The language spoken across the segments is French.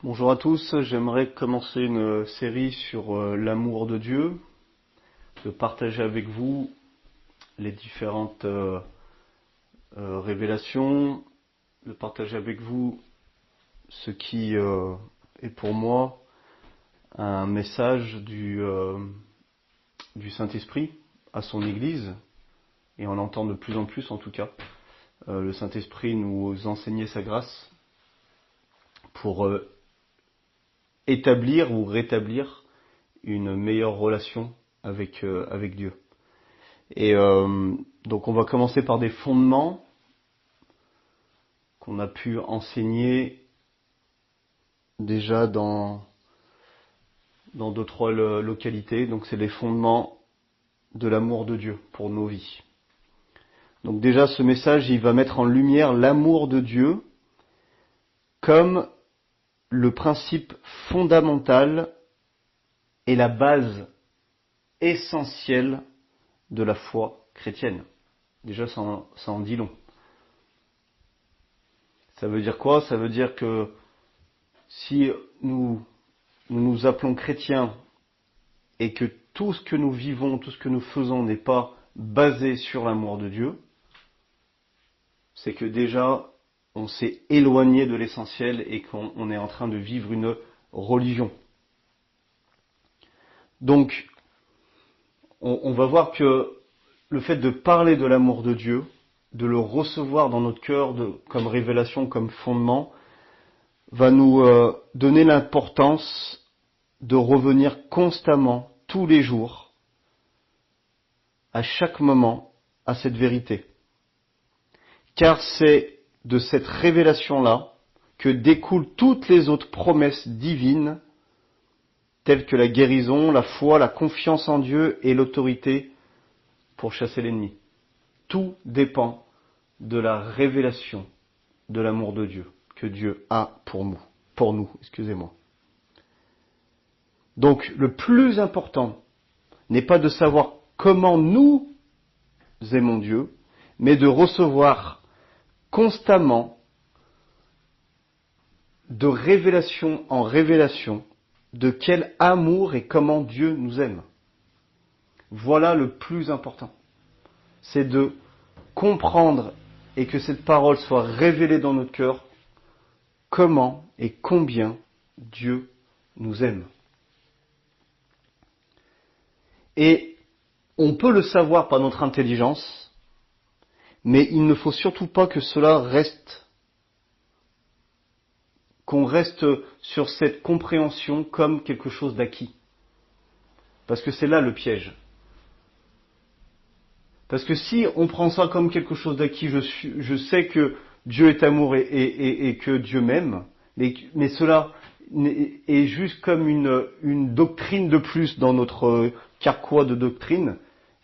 Bonjour à tous, j'aimerais commencer une série sur l'amour de Dieu, de partager avec vous les différentes révélations, de partager avec vous ce qui est pour moi un message du Saint-Esprit à son Église, et on entend de plus en plus en tout cas le Saint-Esprit nous enseigner sa grâce pour établir ou rétablir une meilleure relation avec Dieu. Et donc on va commencer par des fondements qu'on a pu enseigner déjà dans deux, trois localités. Donc c'est les fondements de l'amour de Dieu pour nos vies. Donc déjà ce message, il va mettre en lumière l'amour de Dieu comme le principe fondamental et la base essentielle de la foi chrétienne. Déjà, ça en dit long. Ça veut dire quoi? Ça veut dire que si nous nous appelons chrétiens et que tout ce que nous vivons, tout ce que nous faisons n'est pas basé sur l'amour de Dieu, c'est que déjà on s'est éloigné de l'essentiel et qu'on est en train de vivre une religion. Donc, on va voir que le fait de parler de l'amour de Dieu, de le recevoir dans notre cœur comme révélation, comme fondement, va nous donner l'importance de revenir constamment, tous les jours, à chaque moment, à cette vérité. Car c'est de cette révélation-là que découlent toutes les autres promesses divines, telles que la guérison, la foi, la confiance en Dieu et l'autorité pour chasser l'ennemi. Tout dépend de la révélation de l'amour de Dieu que Dieu a pour nous. Donc, le plus important n'est pas de savoir comment nous aimons Dieu, mais de recevoir constamment, de révélation en révélation, de quel amour et comment Dieu nous aime. Voilà le plus important. C'est de comprendre et que cette parole soit révélée dans notre cœur, comment et combien Dieu nous aime. Et on peut le savoir par notre intelligence, mais il ne faut surtout pas que qu'on reste sur cette compréhension comme quelque chose d'acquis. Parce que c'est là le piège. Parce que si on prend ça comme quelque chose d'acquis, je sais que Dieu est amour et que Dieu m'aime, mais cela est juste comme une doctrine de plus dans notre carquois de doctrine,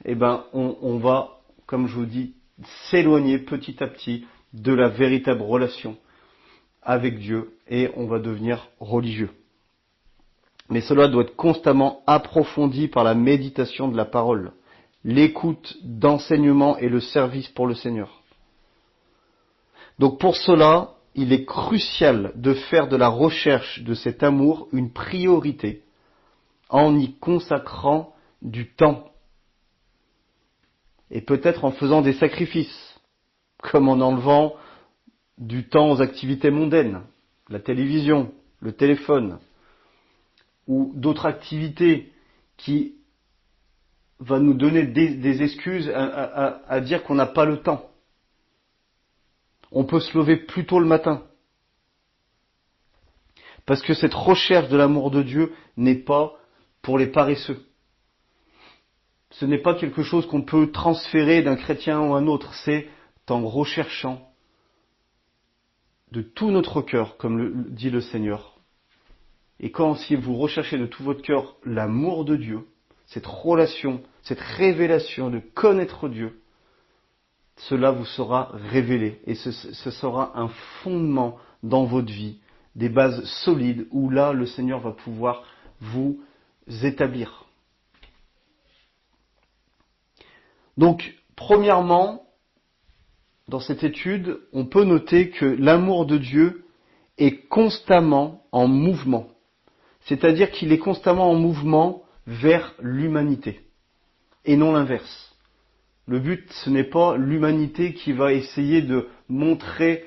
eh ben on va, comme je vous dis, s'éloigner petit à petit de la véritable relation avec Dieu et on va devenir religieux. Mais cela doit être constamment approfondi par la méditation de la parole, l'écoute d'enseignement et le service pour le Seigneur. Donc pour cela, il est crucial de faire de la recherche de cet amour une priorité en y consacrant du temps et peut-être en faisant des sacrifices, comme en enlevant du temps aux activités mondaines, la télévision, le téléphone, ou d'autres activités qui va nous donner des excuses à dire qu'on n'a pas le temps. On peut se lever plus tôt le matin. Parce que cette recherche de l'amour de Dieu n'est pas pour les paresseux. Ce n'est pas quelque chose qu'on peut transférer d'un chrétien ou à un autre. C'est en recherchant de tout notre cœur, comme le dit le Seigneur. Et quand si vous recherchez de tout votre cœur l'amour de Dieu, cette relation, cette révélation de connaître Dieu, cela vous sera révélé et ce sera un fondement dans votre vie, des bases solides où là le Seigneur va pouvoir vous établir. Donc, premièrement, dans cette étude, on peut noter que l'amour de Dieu est constamment en mouvement. C'est-à-dire qu'il est constamment en mouvement vers l'humanité, et non l'inverse. Le but, ce n'est pas l'humanité qui va essayer de montrer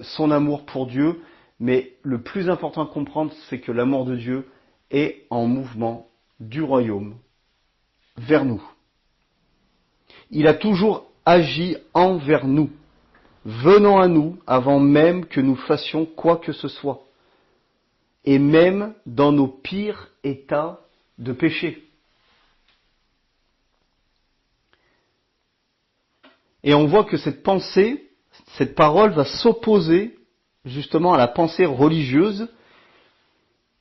son amour pour Dieu, mais le plus important à comprendre, c'est que l'amour de Dieu est en mouvement du royaume vers nous. Il a toujours agi envers nous, venant à nous avant même que nous fassions quoi que ce soit, et même dans nos pires états de péché. Et on voit que cette pensée, cette parole va s'opposer justement à la pensée religieuse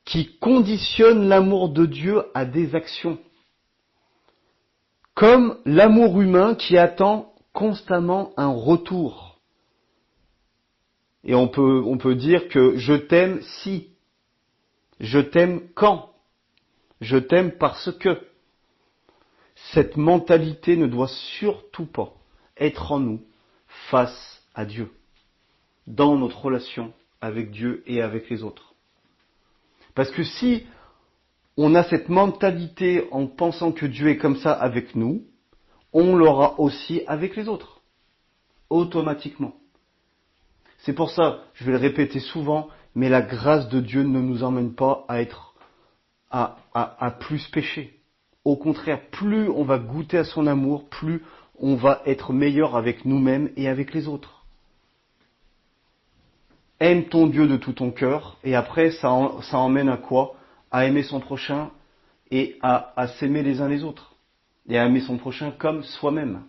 qui conditionne l'amour de Dieu à des actions. Comme l'amour humain qui attend constamment un retour. Et on peut dire que je t'aime si, je t'aime quand, je t'aime parce que. Cette mentalité ne doit surtout pas être en nous face à Dieu, dans notre relation avec Dieu et avec les autres. Parce que si on a cette mentalité en pensant que Dieu est comme ça avec nous, on l'aura aussi avec les autres, automatiquement. C'est pour ça, je vais le répéter souvent, mais la grâce de Dieu ne nous emmène pas à plus pécher. Au contraire, plus on va goûter à son amour, plus on va être meilleur avec nous-mêmes et avec les autres. Aime ton Dieu de tout ton cœur, et après ça emmène à quoi? À aimer son prochain et à s'aimer les uns les autres. Et à aimer son prochain comme soi-même.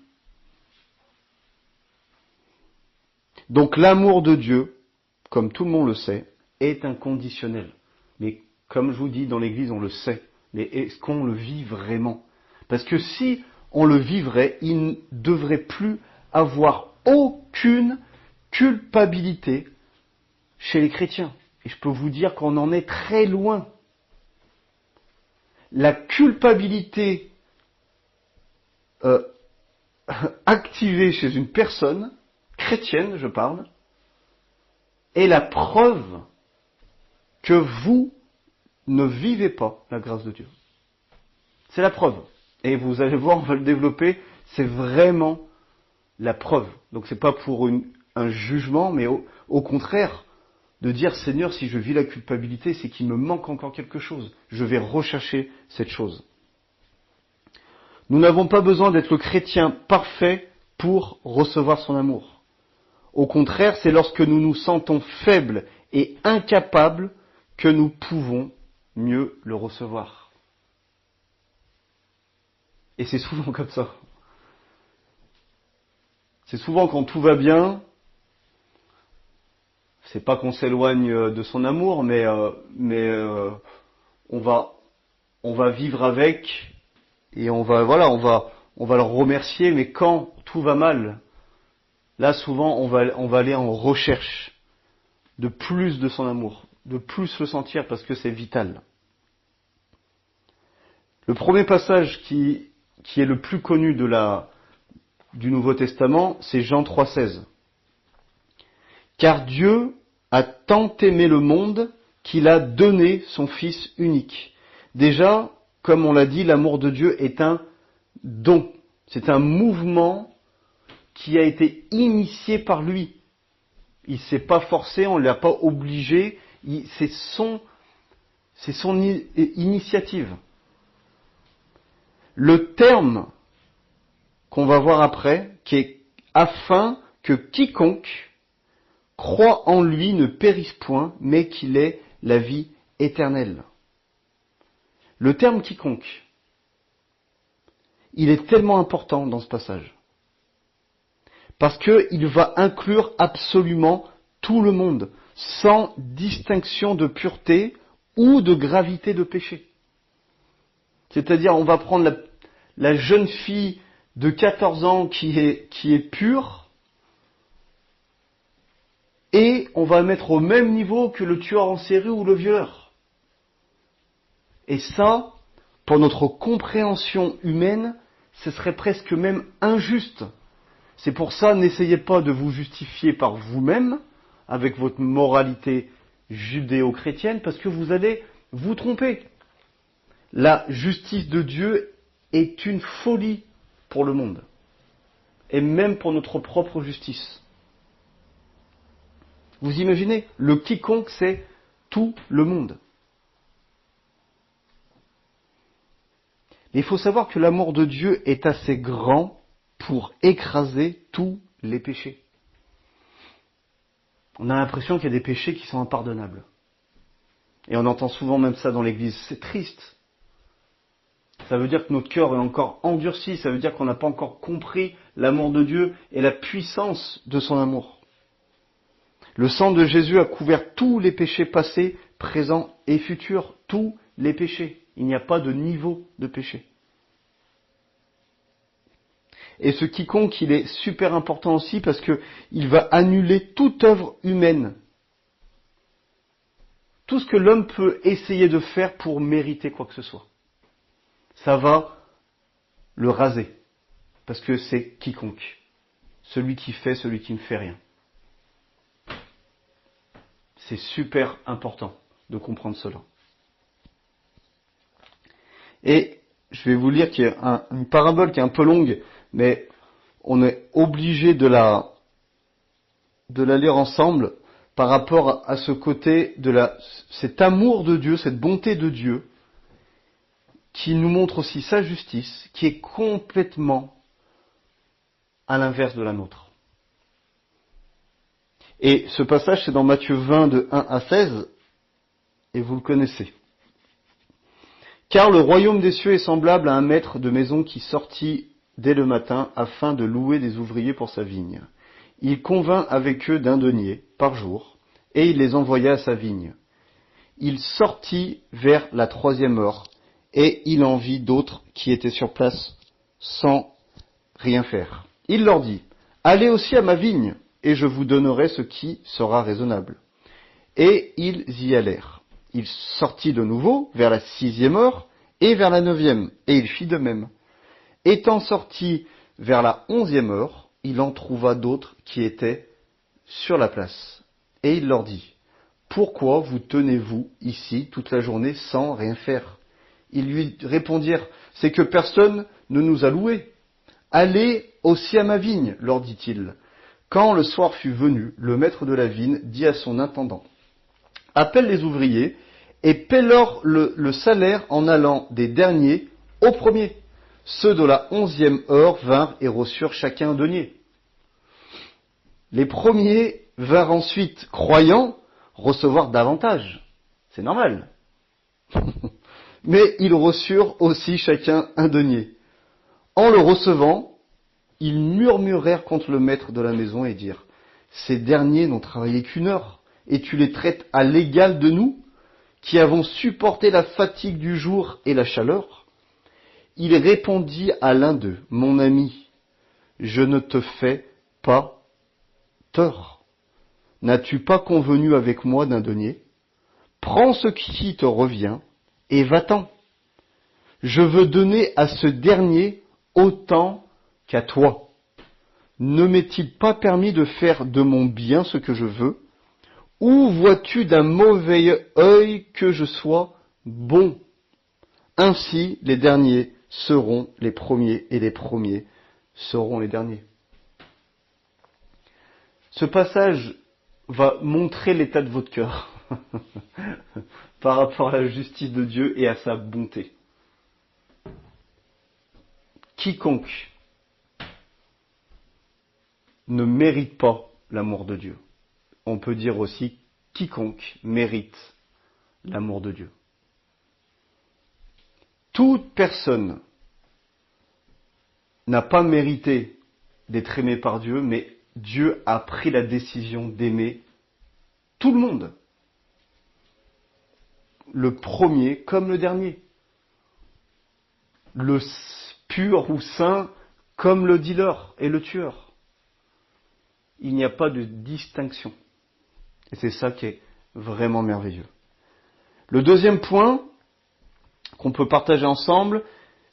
Donc l'amour de Dieu, comme tout le monde le sait, est inconditionnel. Mais comme je vous dis, dans l'Église on le sait. Mais est-ce qu'on le vit vraiment? Parce que si on le vivrait, il ne devrait plus avoir aucune culpabilité chez les chrétiens. Et je peux vous dire qu'on en est très loin. La culpabilité activée chez une personne, chrétienne je parle, est la preuve que vous ne vivez pas la grâce de Dieu. C'est la preuve. Et vous allez voir, on va le développer, c'est vraiment la preuve. Donc c'est pas pour un jugement, mais au contraire, de dire Seigneur, si je vis la culpabilité, c'est qu'il me manque encore quelque chose. Je vais rechercher cette chose. Nous n'avons pas besoin d'être le chrétien parfait pour recevoir son amour. Au contraire, c'est lorsque nous nous sentons faibles et incapables que nous pouvons mieux le recevoir. Et c'est souvent comme ça. C'est souvent quand tout va bien, c'est pas qu'on s'éloigne de son amour, mais on va vivre avec et on va le remercier. Mais quand tout va mal, là souvent on va aller en recherche de plus de son amour, de plus le sentir parce que c'est vital. Le premier passage qui est le plus connu du Nouveau Testament, c'est Jean 3,16. Car Dieu a tant aimé le monde qu'il a donné son Fils unique. Déjà, comme on l'a dit, l'amour de Dieu est un don. C'est un mouvement qui a été initié par lui. Il ne s'est pas forcé, on ne l'a pas obligé. C'est son initiative. Le terme qu'on va voir après, qui est afin que quiconque croit en lui ne périsse point, mais qu'il ait la vie éternelle. Le terme quiconque, il est tellement important dans ce passage. Parce qu'il va inclure absolument tout le monde, sans distinction de pureté ou de gravité de péché. C'est-à-dire, on va prendre la jeune fille de 14 ans qui est pure, et on va le mettre au même niveau que le tueur en série ou le violeur. Et ça, pour notre compréhension humaine, ce serait presque même injuste. C'est pour ça, n'essayez pas de vous justifier par vous-même, avec votre moralité judéo-chrétienne parce que vous allez vous tromper. La justice de Dieu est une folie pour le monde et même pour notre propre justice. Vous imaginez, le quiconque, c'est tout le monde. Mais il faut savoir que l'amour de Dieu est assez grand pour écraser tous les péchés. On a l'impression qu'il y a des péchés qui sont impardonnables. Et on entend souvent même ça dans l'Église. C'est triste. Ça veut dire que notre cœur est encore endurci. Ça veut dire qu'on n'a pas encore compris l'amour de Dieu et la puissance de son amour. Le sang de Jésus a couvert tous les péchés passés, présents et futurs. Tous les péchés. Il n'y a pas de niveau de péché. Et ce quiconque, il est super important aussi parce que il va annuler toute œuvre humaine. Tout ce que l'homme peut essayer de faire pour mériter quoi que ce soit. Ça va le raser. Parce que c'est quiconque. Celui qui fait, celui qui ne fait rien. C'est super important de comprendre cela. Et je vais vous lire qu'il y a une parabole qui est un peu longue, mais on est obligé de la lire ensemble par rapport à ce côté cet amour de Dieu, cette bonté de Dieu, qui nous montre aussi sa justice, qui est complètement à l'inverse de la nôtre. Et ce passage, c'est dans Matthieu 20, de 1 à 16, et vous le connaissez. Car le royaume des cieux est semblable à un maître de maison qui sortit dès le matin afin de louer des ouvriers pour sa vigne. Il convint avec eux d'un denier par jour, et il les envoya à sa vigne. Il sortit vers la 3e heure, et il en vit d'autres qui étaient sur place sans rien faire. Il leur dit, « Allez aussi à ma vigne, et je vous donnerai ce qui sera raisonnable. » Et ils y allèrent. Il sortit de nouveau vers la 6e heure, et vers la 9e, et il fit de même. Étant sorti vers la 11e heure, il en trouva d'autres qui étaient sur la place. Et il leur dit, « Pourquoi vous tenez-vous ici toute la journée sans rien faire ?» Ils lui répondirent, « C'est que personne ne nous a loués. »« Allez aussi à ma vigne, leur dit-il. Quand le soir fut venu, le maître de la vigne dit à son intendant, « Appelle les ouvriers et paie-leur le salaire en allant des derniers aux premiers. » Ceux de la 11e heure vinrent et reçurent chacun un denier. Les premiers vinrent ensuite, croyant recevoir davantage. C'est normal. Mais ils reçurent aussi chacun un denier. En le recevant, ils murmurèrent contre le maître de la maison et dirent, « Ces derniers n'ont travaillé qu'1 heure, et tu les traites à l'égal de nous, qui avons supporté la fatigue du jour et la chaleur ?» Il répondit à l'un d'eux, « Mon ami, je ne te fais pas tort. N'as-tu pas convenu avec moi d'un denier? Prends ce qui te revient et va-t'en. Je veux donner à ce dernier autant qu'à toi. Ne m'est-il pas permis de faire de mon bien ce que je veux? Ou vois-tu d'un mauvais œil que je sois bon? Ainsi, les derniers seront les premiers et les premiers seront les derniers. » Ce passage va montrer l'état de votre cœur par rapport à la justice de Dieu et à sa bonté. Quiconque ne mérite pas l'amour de Dieu. On peut dire aussi quiconque mérite l'amour de Dieu. Toute personne n'a pas mérité d'être aimée par Dieu, mais Dieu a pris la décision d'aimer tout le monde. Le premier comme le dernier. Le pur ou saint comme le dealer et le tueur. Il n'y a pas de distinction. Et c'est ça qui est vraiment merveilleux. Le deuxième point qu'on peut partager ensemble,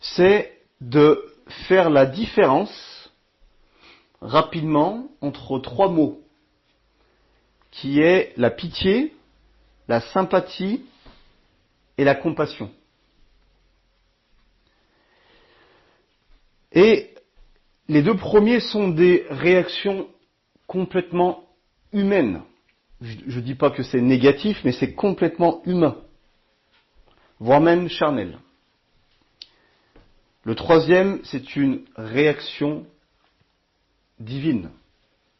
c'est de faire la différence rapidement entre 3 mots. qui est la pitié, la sympathie et la compassion. Et les deux premiers sont des réactions complètement humaines. Je ne dis pas que c'est négatif, mais c'est complètement humain, voire même charnel. Le troisième, c'est une réaction divine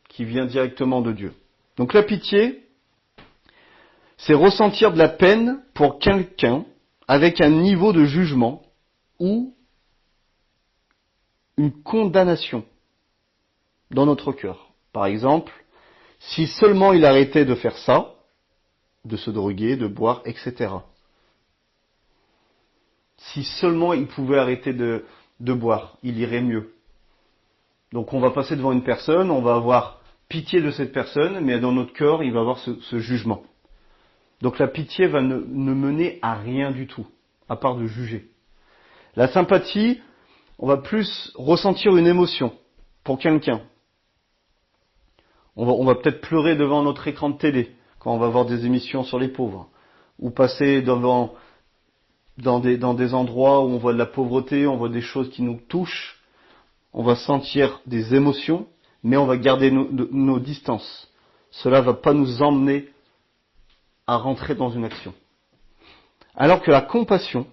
qui vient directement de Dieu. Donc la pitié, c'est ressentir de la peine pour quelqu'un avec un niveau de jugement ou une condamnation dans notre cœur. Par exemple, si seulement il arrêtait de faire ça, de se droguer, de boire, etc. Si seulement il pouvait arrêter de boire, il irait mieux. Donc on va passer devant une personne, on va avoir pitié de cette personne, mais dans notre cœur, il va y avoir ce jugement. Donc la pitié va ne mener à rien du tout, à part de juger. La sympathie, on va plus ressentir une émotion pour quelqu'un. On va peut-être pleurer devant notre écran de télé quand on va voir des émissions sur les pauvres, ou passer dans des endroits où on voit de la pauvreté, on voit des choses qui nous touchent. On va sentir des émotions, mais on va garder nos distances. Cela ne va pas nous emmener à rentrer dans une action. Alors que la compassion,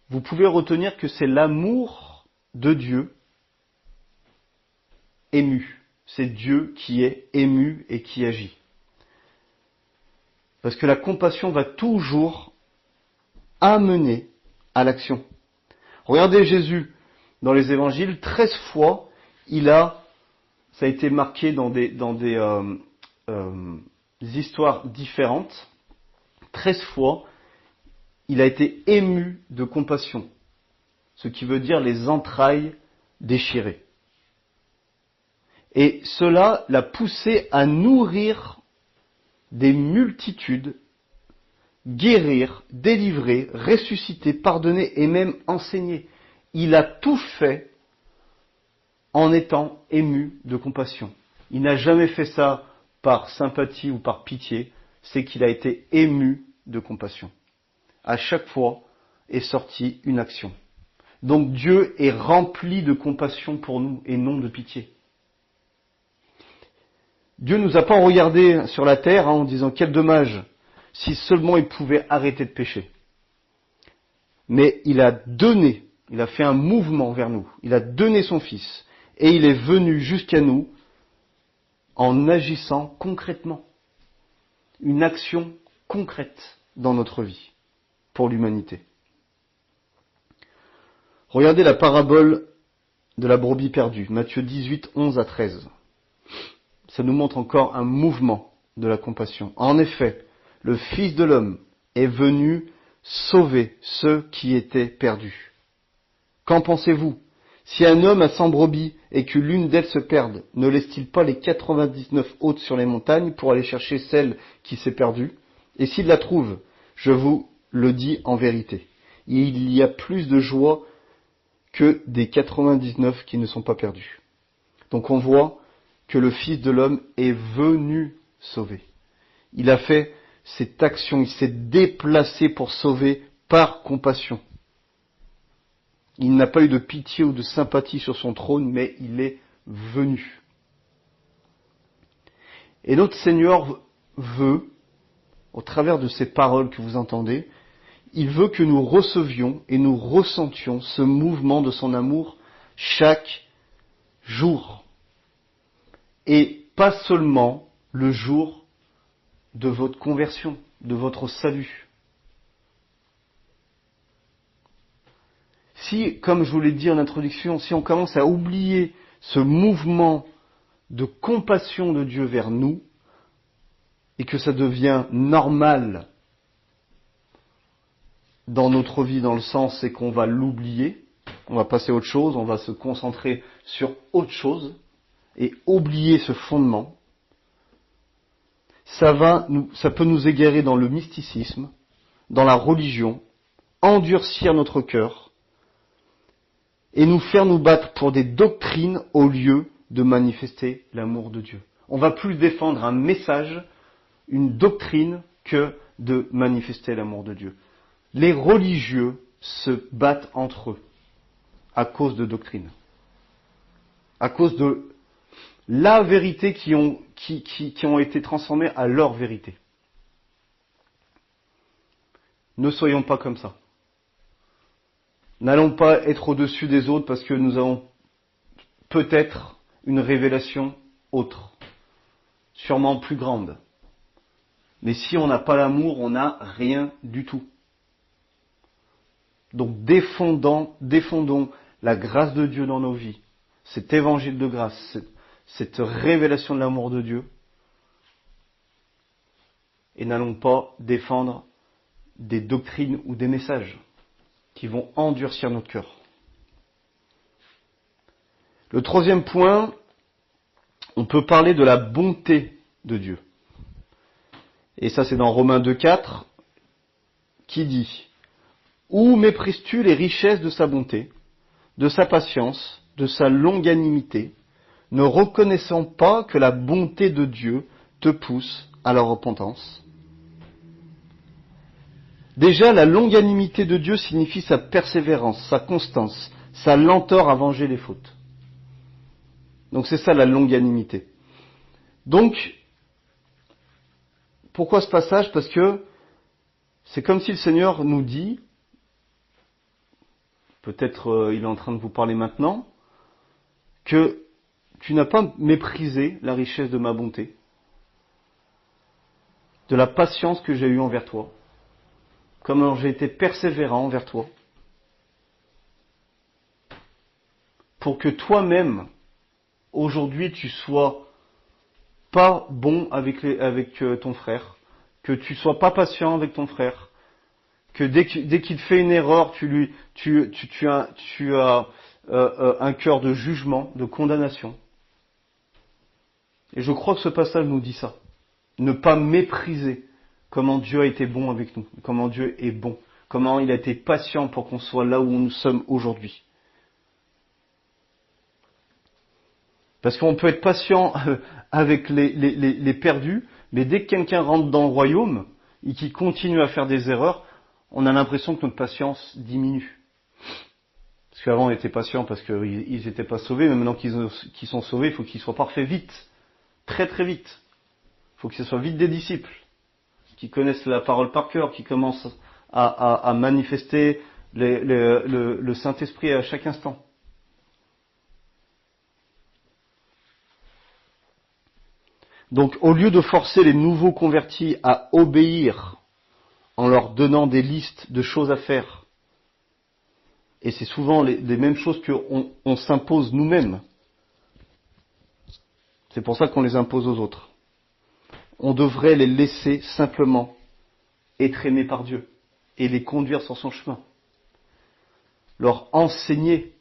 vous pouvez retenir que c'est l'amour de Dieu ému. C'est Dieu qui est ému et qui agit. Parce que la compassion va toujours amener à l'action. Regardez Jésus dans les évangiles, 13 fois, ça a été marqué dans des histoires différentes, 13 fois, il a été ému de compassion, ce qui veut dire les entrailles déchirées. Et cela l'a poussé à nourrir des multitudes, guérir, délivrer, ressusciter, pardonner et même enseigner. Il a tout fait en étant ému de compassion. Il n'a jamais fait ça par sympathie ou par pitié, c'est qu'il a été ému de compassion. À chaque fois est sortie une action. Donc Dieu est rempli de compassion pour nous et non de pitié. Dieu ne nous a pas regardé sur la terre en disant quel dommage si seulement il pouvait arrêter de pécher. Mais il a fait un mouvement vers nous, il a donné son Fils et il est venu jusqu'à nous en agissant concrètement. Une action concrète dans notre vie pour l'humanité. Regardez la parabole de la brebis perdue, Matthieu 18, 11 à 13. Ça nous montre encore un mouvement de la compassion. En effet, le Fils de l'homme est venu sauver ceux qui étaient perdus. Qu'en pensez-vous ? Si un homme a 100 brebis et que l'une d'elles se perde, ne laisse-t-il pas les 99 autres sur les montagnes pour aller chercher celle qui s'est perdue ? Et s'il la trouve, je vous le dis en vérité, il y a plus de joie que des 99 qui ne sont pas perdus. Donc on voit que le Fils de l'homme est venu sauver. Il a fait cette action, il s'est déplacé pour sauver par compassion. Il n'a pas eu de pitié ou de sympathie sur son trône, mais il est venu. Et notre Seigneur veut, au travers de ces paroles que vous entendez, il veut que nous recevions et nous ressentions ce mouvement de son amour chaque jour. Et pas seulement le jour de votre conversion, de votre salut. Si, comme je vous l'ai dit en introduction, si on commence à oublier ce mouvement de compassion de Dieu vers nous, et que ça devient normal dans notre vie, dans le sens c'est qu'on va l'oublier, on va passer à autre chose, on va se concentrer sur autre chose, et oublier ce fondement, ça peut nous égarer dans le mysticisme, dans la religion, endurcir notre cœur, et nous faire nous battre pour des doctrines au lieu de manifester l'amour de Dieu. On va plus défendre un message, une doctrine, que de manifester l'amour de Dieu. Les religieux se battent entre eux à cause de doctrines, à cause de la vérité qui ont été transformées à leur vérité. Ne soyons pas comme ça. N'allons pas être au-dessus des autres parce que nous avons peut-être une révélation autre, sûrement plus grande. Mais si on n'a pas l'amour, on n'a rien du tout. Donc défendons la grâce de Dieu dans nos vies, cet évangile de grâce, cette révélation de l'amour de Dieu, et n'allons pas défendre des doctrines ou des messages qui vont endurcir notre cœur. Le troisième point, on peut parler de la bonté de Dieu. Et ça c'est dans Romains 2,4 qui dit « Où méprises-tu les richesses de sa bonté, de sa patience, de sa longanimité, ne reconnaissant pas que la bonté de Dieu te pousse à la repentance ?» Déjà, la longanimité de Dieu signifie sa persévérance, sa constance, sa lenteur à venger les fautes. Donc c'est ça la longanimité. Donc, pourquoi ce passage ? Parce que c'est comme si le Seigneur nous dit, peut-être il est en train de vous parler maintenant, que tu n'as pas méprisé la richesse de ma bonté, de la patience que j'ai eue envers toi, comment j'ai été persévérant envers toi, pour que toi-même, aujourd'hui, tu sois pas bon avec ton frère, que tu sois pas patient avec ton frère, que dès qu'il fait une erreur, tu as un cœur de jugement, de condamnation. Et je crois que ce passage nous dit ça. Ne pas mépriser comment Dieu a été bon avec nous, comment Dieu est bon, comment il a été patient pour qu'on soit là où nous sommes aujourd'hui. Parce qu'on peut être patient avec les perdus, mais dès que quelqu'un rentre dans le royaume et qu'il continue à faire des erreurs, on a l'impression que notre patience diminue. Parce qu'avant on était patient parce qu'ils n'étaient pas sauvés, mais maintenant qu'ils sont sauvés, il faut qu'ils soient parfaits vite. Très très vite. Il faut que ce soit vite des disciples, qui connaissent la parole par cœur, qui commencent à manifester le Saint-Esprit à chaque instant. Donc au lieu de forcer les nouveaux convertis à obéir en leur donnant des listes de choses à faire, et c'est souvent les mêmes choses qu'on s'impose nous-mêmes, c'est pour ça qu'on les impose aux autres, on devrait les laisser simplement être aimés par Dieu et les conduire sur son chemin, leur enseigner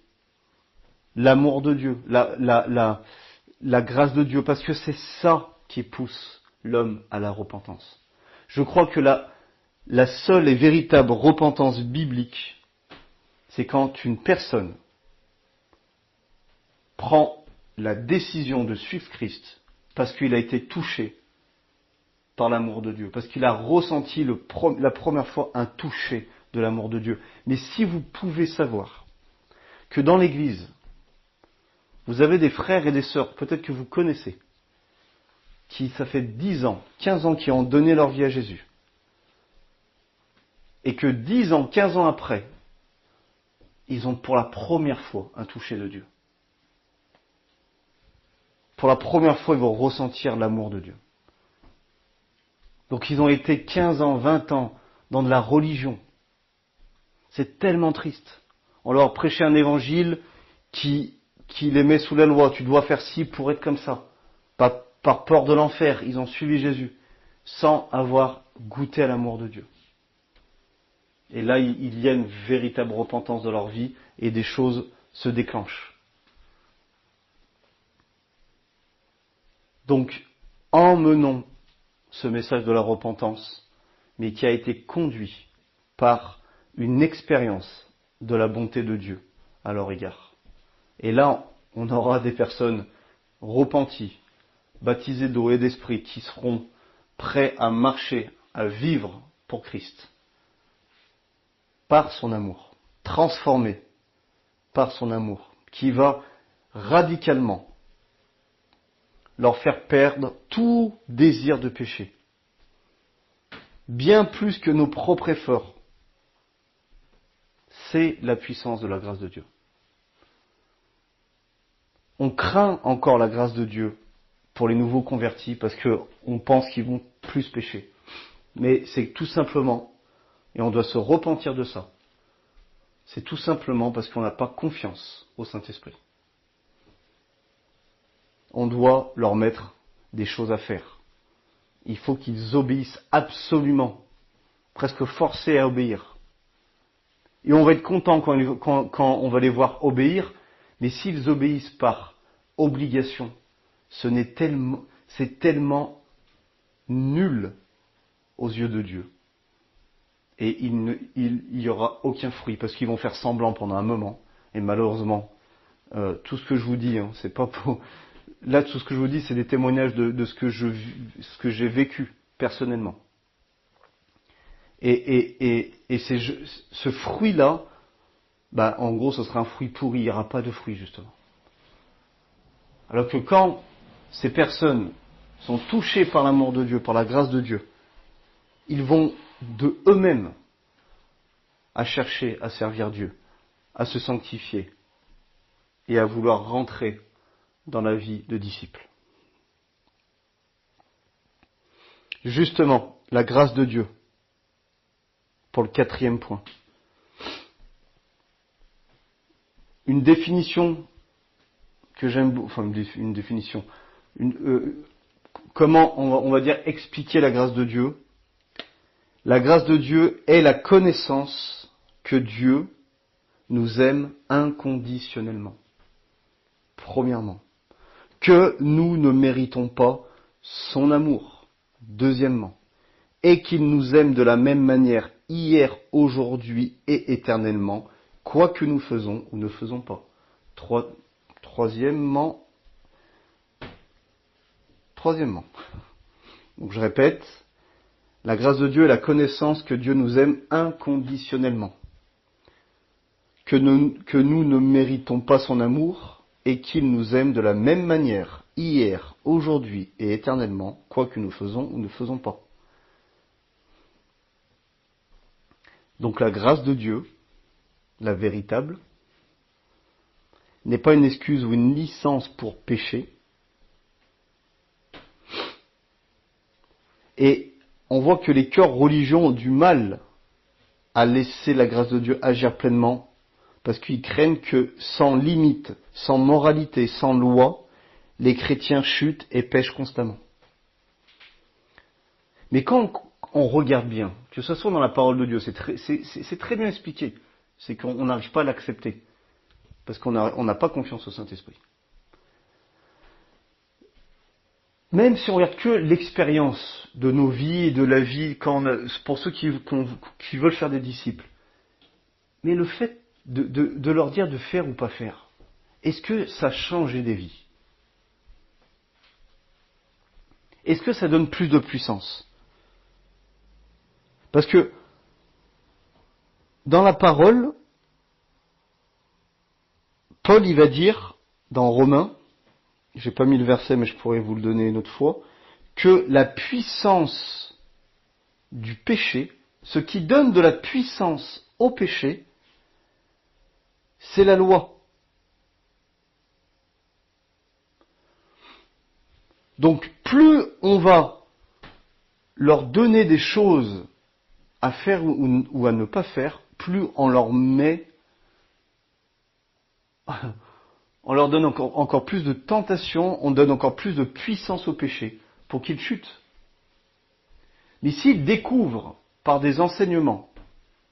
l'amour de Dieu, la grâce de Dieu, parce que c'est ça qui pousse l'homme à la repentance. Je crois que la seule et véritable repentance biblique, c'est quand une personne prend la décision de suivre Christ parce qu'il a été touché par l'amour de Dieu, parce qu'il a ressenti la première fois un toucher de l'amour de Dieu. Mais si vous pouvez savoir que dans l'Église, vous avez des frères et des sœurs, peut-être que vous connaissez, qui, ça fait 10 ans, 15 ans, qui ont donné leur vie à Jésus. Et que 10 ans, 15 ans après, ils ont pour la première fois un toucher de Dieu. Pour la première fois, ils vont ressentir l'amour de Dieu. Donc ils ont été 15 ans, 20 ans dans de la religion. C'est tellement triste. On leur prêchait un évangile qui les met sous la loi. Tu dois faire ci pour être comme ça. Par peur de l'enfer, ils ont suivi Jésus, sans avoir goûté à l'amour de Dieu. Et là, il y a une véritable repentance de leur vie, et des choses se déclenchent. Donc, emmenons ce message de la repentance, mais qui a été conduit par une expérience de la bonté de Dieu à leur égard. Et là, on aura des personnes repenties, baptisés d'eau et d'esprit, qui seront prêts à marcher, à vivre pour Christ, par son amour, transformés par son amour, qui va radicalement leur faire perdre tout désir de péché, bien plus que nos propres efforts. C'est la puissance de la grâce de Dieu. On craint encore la grâce de Dieu pour les nouveaux convertis parce qu'on pense qu'ils vont plus pécher. Mais c'est tout simplement, et on doit se repentir de ça, c'est tout simplement parce qu'on n'a pas confiance au Saint-Esprit. On doit leur mettre des choses à faire. Il faut qu'ils obéissent absolument, presque forcés à obéir. Et on va être content quand on va les voir obéir, mais s'ils obéissent par obligation, c'est tellement nul aux yeux de Dieu. Et il y aura aucun fruit, parce qu'ils vont faire semblant pendant un moment. Et malheureusement, tout ce que je vous dis, c'est pas pour... Là, tout ce que je vous dis, c'est des témoignages de ce que j'ai vécu personnellement. Et ce fruit-là, en gros, ce sera un fruit pourri, il n'y aura pas de fruit, justement. Alors que quand ces personnes sont touchées par l'amour de Dieu, par la grâce de Dieu, ils vont de eux-mêmes à chercher à servir Dieu, à se sanctifier et à vouloir rentrer dans la vie de disciple. Justement, la grâce de Dieu, pour le 4e point. Une définition que j'aime, une définition, comment on va dire expliquer la grâce de Dieu. La grâce de Dieu est la connaissance que Dieu nous aime inconditionnellement. Premièrement. Que nous ne méritons pas son amour. Deuxièmement. Et qu'il nous aime de la même manière hier, aujourd'hui et éternellement, quoi que nous faisons ou ne faisons pas. Troisièmement. Donc je répète, la grâce de Dieu est la connaissance que Dieu nous aime inconditionnellement. Que nous ne méritons pas son amour et qu'il nous aime de la même manière, hier, aujourd'hui et éternellement, quoi que nous faisons ou ne faisons pas. Donc la grâce de Dieu, la véritable, n'est pas une excuse ou une licence pour pécher. Et on voit que les cœurs religieux ont du mal à laisser la grâce de Dieu agir pleinement, parce qu'ils craignent que sans limite, sans moralité, sans loi, les chrétiens chutent et pêchent constamment. Mais quand on regarde bien, que ce soit dans la parole de Dieu, c'est très bien expliqué, c'est qu'on n'arrive pas à l'accepter, parce qu'on n'a pas confiance au Saint-Esprit. Même si on regarde que l'expérience de nos vies et de la vie, pour ceux qui veulent faire des disciples, mais le fait de leur dire de faire ou pas faire, est-ce que ça a changé des vies? Est-ce que ça donne plus de puissance? Parce que dans la parole, Paul il va dire dans Romains, j'ai pas mis le verset mais je pourrais vous le donner une autre fois, que la puissance du péché, ce qui donne de la puissance au péché, c'est la loi. Donc plus on va leur donner des choses à faire ou à ne pas faire, plus on leur donne encore plus de tentation, on donne encore plus de puissance au péché pour qu'ils chutent. Mais s'ils découvrent par des enseignements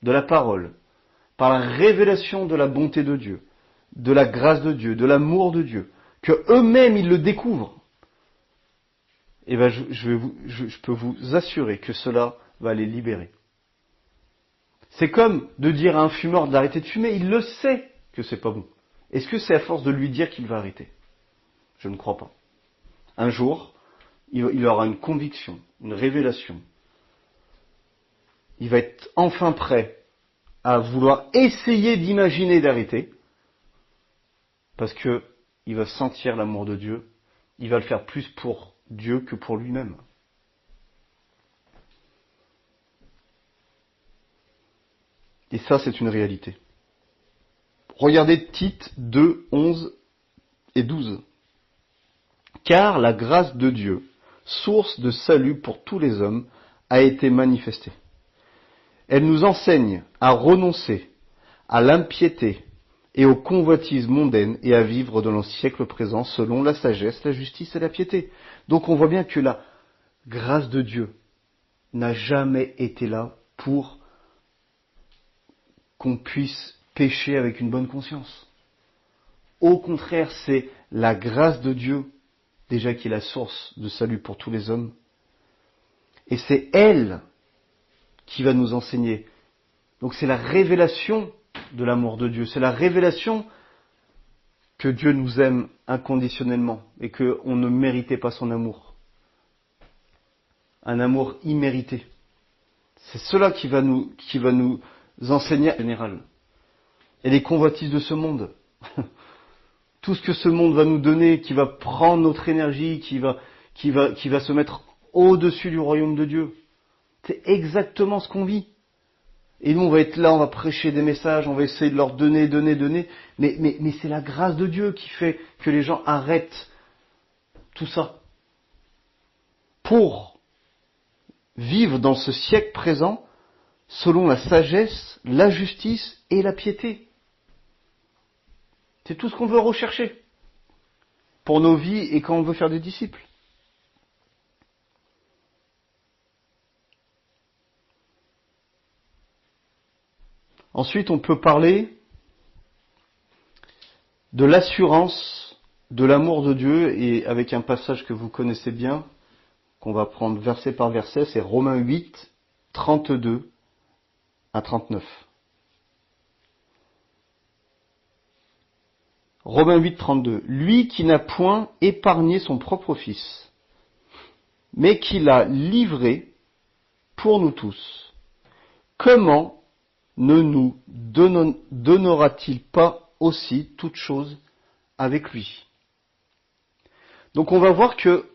de la parole, par la révélation de la bonté de Dieu, de la grâce de Dieu, de l'amour de Dieu, que eux-mêmes ils le découvrent, eh ben je peux vous assurer que cela va les libérer. C'est comme de dire à un fumeur d'arrêter de fumer, il le sait que c'est pas bon. Est-ce que c'est à force de lui dire qu'il va arrêter? Je ne crois pas. Un jour, il aura une conviction, une révélation. Il va être enfin prêt à vouloir essayer d'imaginer d'arrêter, parce que il va sentir l'amour de Dieu. Il va le faire plus pour Dieu que pour lui-même. Et ça, c'est une réalité. Regardez Tite 2, 11 et 12. Car la grâce de Dieu, source de salut pour tous les hommes, a été manifestée. Elle nous enseigne à renoncer à l'impiété et aux convoitises mondaines et à vivre dans le siècle présent selon la sagesse, la justice et la piété. Donc on voit bien que la grâce de Dieu n'a jamais été là pour qu'on puisse pécher avec une bonne conscience. Au contraire, c'est la grâce de Dieu, déjà qui est la source de salut pour tous les hommes. Et c'est elle qui va nous enseigner. Donc c'est la révélation de l'amour de Dieu. C'est la révélation que Dieu nous aime inconditionnellement et qu'on ne méritait pas son amour. Un amour immérité. C'est cela qui va nous enseigner en général. Et les convoitises de ce monde. Tout ce que ce monde va nous donner, qui va prendre notre énergie, qui va se mettre au-dessus du royaume de Dieu. C'est exactement ce qu'on vit. Et nous, on va être là, on va prêcher des messages, on va essayer de leur donner. Mais c'est la grâce de Dieu qui fait que les gens arrêtent tout ça. Pour vivre dans ce siècle présent, selon la sagesse, la justice et la piété. C'est tout ce qu'on veut rechercher pour nos vies et quand on veut faire des disciples. Ensuite, on peut parler de l'assurance de l'amour de Dieu, et avec un passage que vous connaissez bien, qu'on va prendre verset par verset, c'est Romains 8, 32 à 39. Romains 8, 32. Lui qui n'a point épargné son propre fils, mais qui l'a livré pour nous tous, comment ne nous donnera-t-il pas aussi toutes choses avec lui? Donc on va voir que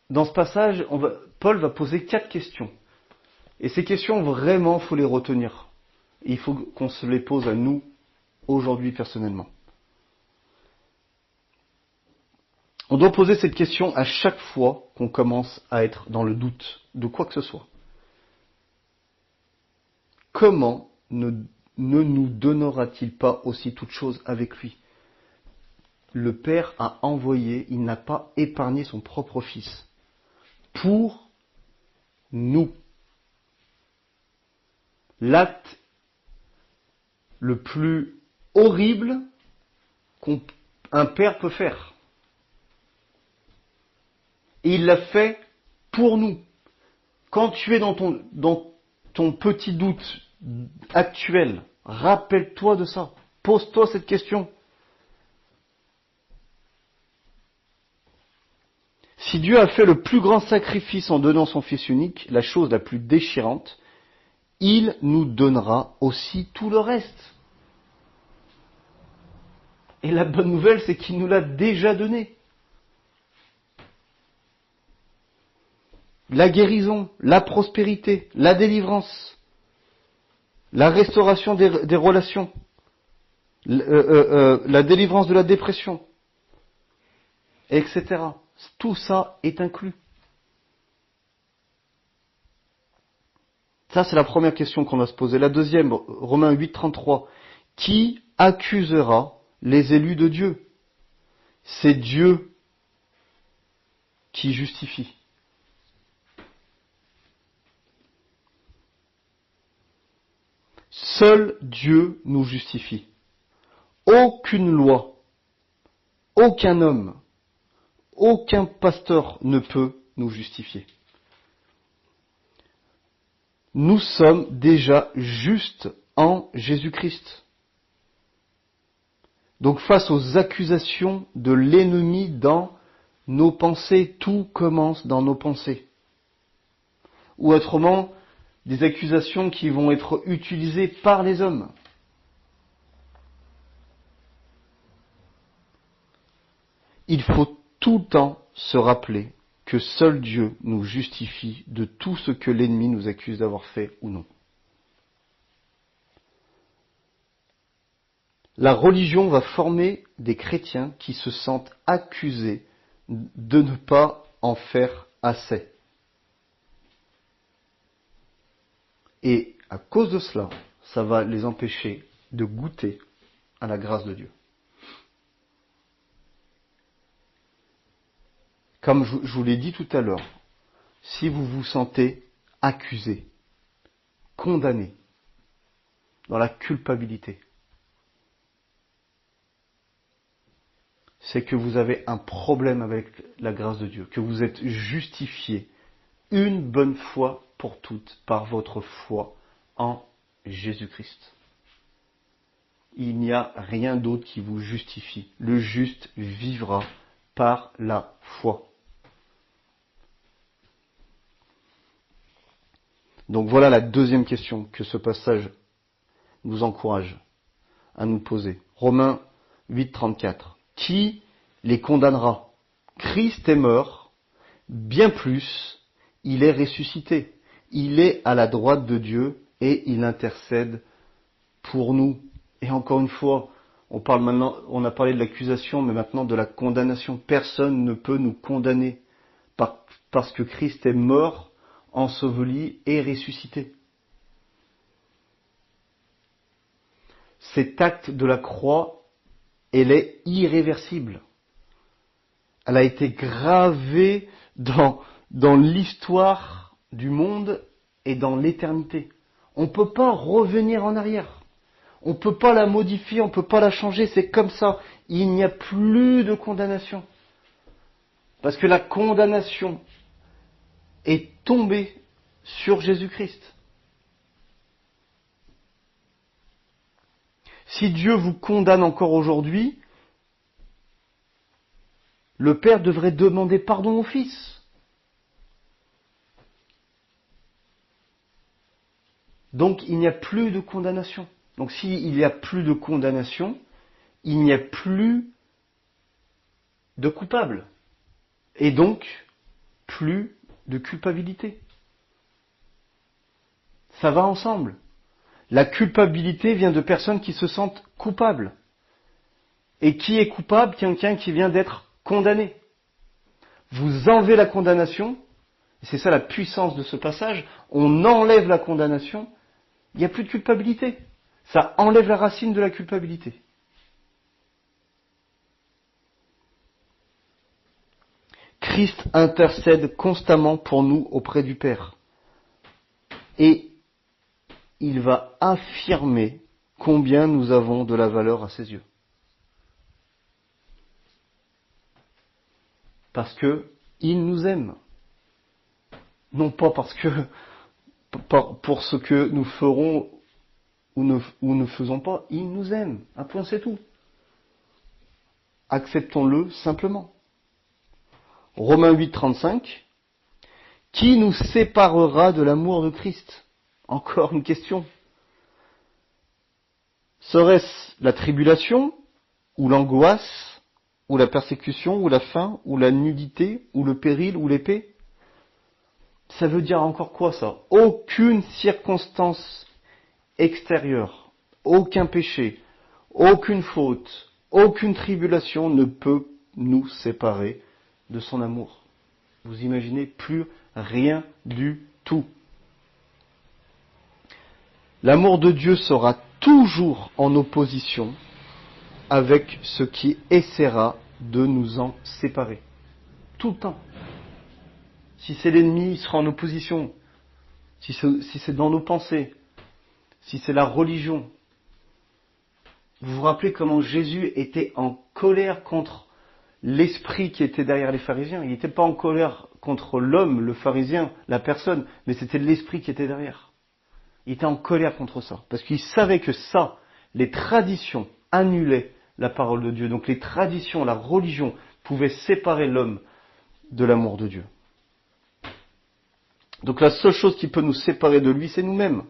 dans ce passage, Paul va poser 4 questions. Et ces questions, vraiment, il faut les retenir. Et il faut qu'on se les pose à nous, aujourd'hui, personnellement. On doit poser cette question à chaque fois qu'on commence à être dans le doute de quoi que ce soit. Comment ne nous donnera-t-il pas aussi toutes choses avec lui? Le Père a envoyé, il n'a pas épargné son propre Fils. Pour nous. L'acte le plus horrible qu'un père peut faire. Et il l'a fait pour nous. Quand tu es dans ton petit doute actuel, rappelle-toi de ça. Pose-toi cette question. Si Dieu a fait le plus grand sacrifice en donnant son Fils unique, la chose la plus déchirante, il nous donnera aussi tout le reste. Et la bonne nouvelle, c'est qu'il nous l'a déjà donné. La guérison, la prospérité, la délivrance, la restauration des relations, la délivrance de la dépression, etc. Tout ça est inclus. Ça, c'est la première question qu'on va se poser. La deuxième, Romains 8, 33. Qui accusera les élus de Dieu? C'est Dieu qui justifie. Seul Dieu nous justifie. Aucune loi, aucun homme, aucun pasteur ne peut nous justifier. Nous sommes déjà justes en Jésus-Christ. Donc face aux accusations de l'ennemi dans nos pensées, tout commence dans nos pensées. Ou autrement, des accusations qui vont être utilisées par les hommes. Il faut tout le temps se rappeler que seul Dieu nous justifie de tout ce que l'ennemi nous accuse d'avoir fait ou non. La religion va former des chrétiens qui se sentent accusés de ne pas en faire assez. Et à cause de cela, ça va les empêcher de goûter à la grâce de Dieu. Comme je vous l'ai dit tout à l'heure, si vous vous sentez accusé, condamné, dans la culpabilité, c'est que vous avez un problème avec la grâce de Dieu, que vous êtes justifié une bonne fois pour toutes par votre foi en Jésus-Christ. Il n'y a rien d'autre qui vous justifie. Le juste vivra par la foi. Donc voilà la deuxième question que ce passage nous encourage à nous poser. Romains 8, 34. Qui les condamnera? Christ est mort, bien plus, il est ressuscité. Il est à la droite de Dieu et il intercède pour nous. Et encore une fois, on a parlé de l'accusation, mais maintenant de la condamnation. Personne ne peut nous condamner parce que Christ est mort, enseveli et ressuscité. Cet acte de la croix, elle est irréversible. Elle a été gravée dans l'histoire du monde et dans l'éternité. On ne peut pas revenir en arrière. On ne peut pas la modifier, on ne peut pas la changer, c'est comme ça. Il n'y a plus de condamnation. Parce que la condamnation est tombée sur Jésus-Christ. Si Dieu vous condamne encore aujourd'hui, le Père devrait demander pardon au Fils. Donc il n'y a plus de condamnation. Donc s'il n'y a plus de condamnation, il n'y a plus de coupable. Et donc, plus de culpabilité. Ça va ensemble. La culpabilité vient de personnes qui se sentent coupables. Et qui est coupable? Quelqu'un qui vient d'être condamné. Vous enlevez la condamnation, et c'est ça la puissance de ce passage, on enlève la condamnation, il n'y a plus de culpabilité. Ça enlève la racine de la culpabilité. Christ intercède constamment pour nous auprès du Père. Et il va affirmer combien nous avons de la valeur à ses yeux. Parce que il nous aime. Non pas parce que pour ce que nous ferons ou ne faisons pas, il nous aime. Un point, c'est tout. Acceptons-le simplement. Romains 8, 35. Qui nous séparera de l'amour de Christ? Encore une question. Serait-ce la tribulation, ou l'angoisse, ou la persécution, ou la faim, ou la nudité, ou le péril, ou l'épée? Ça veut dire encore quoi ça? Aucune circonstance extérieure, aucun péché, aucune faute, aucune tribulation ne peut nous séparer de son amour. Vous imaginez, plus rien du tout. L'amour de Dieu sera toujours en opposition avec ce qui essaiera de nous en séparer. Tout le temps. Si c'est l'ennemi, il sera en opposition. Si c'est dans nos pensées, si c'est la religion. Vous vous rappelez comment Jésus était en colère contre l'esprit qui était derrière les pharisiens. Il n'était pas en colère contre l'homme, le pharisien, la personne, mais c'était l'esprit qui était derrière. Il était en colère contre ça, parce qu'il savait que ça, les traditions annulaient la parole de Dieu. Donc les traditions, la religion pouvaient séparer l'homme de l'amour de Dieu. Donc la seule chose qui peut nous séparer de lui, c'est nous-mêmes.